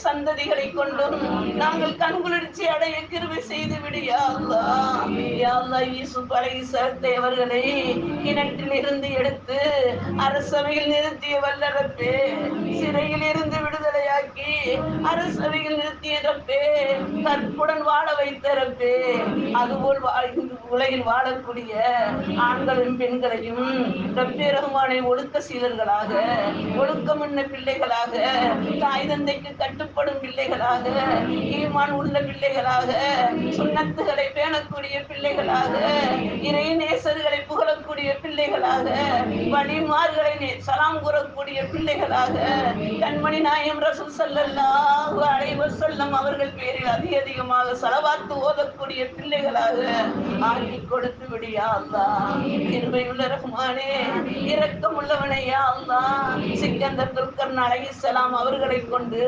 சந்ததிகளை கொண்டும் நாங்கள் கண்குளிர்ச்சி அடைய கிருபை செய்து விடு யா அல்லாஹ். யா அல்லாஹ், யூசுப் அலைஹிஸ்ஸலாத்தை அவர்களை கிணற்றில் இருந்து எடுத்து அரசவையில் நிறுத்திய வல்ல ரப்பே, சிறையில் இருந்து விடுதலையாக்கி அரசவையில் நிறுத்திய ரப்பே, கற்புடன் வாழ வைத்த ரப்பே, அதுபோல் உலகில் வாழக்கூடிய ஆண்களும் பெண்களையும் ரப்பே ரஹ்மானை ஒழுக்க சீலர்களாக, ஒழுக்கமுள்ள பிள்ளைகளாக, தாய் தந்தைக்கு கட்டுப்படும் பிள்ளைகளாக, ஈமான் உள்ள பிள்ளைகளாக, சுன்னத்துகளை பேணக்கூடிய பிள்ளைகளாக, இறை நேசர்களை புகழக்கூடிய பிள்ளைகளாக, வழிமார்களை சலாம் கூறக்கூடிய பிள்ளைகளாக, கண்மணி நாயம் ரசூல் ஸல்லல்லாஹு அலைஹி வஸல்லம் அவர்கள் பேரில் அதிகமாக ஸலவாத்து ஓதக்கூடிய பிள்ளைகளாக ஆக்கி கொடுத்து விடு யா அல்லாஹ். கிருபையுள்ள ரஹ்மானே, இரக்கமுள்ளவனே யா அல்லாஹ். சிக்கந்தர் துல்கர்ன் அலைஹிஸ்ஸலாம் அவர்களை கொண்டு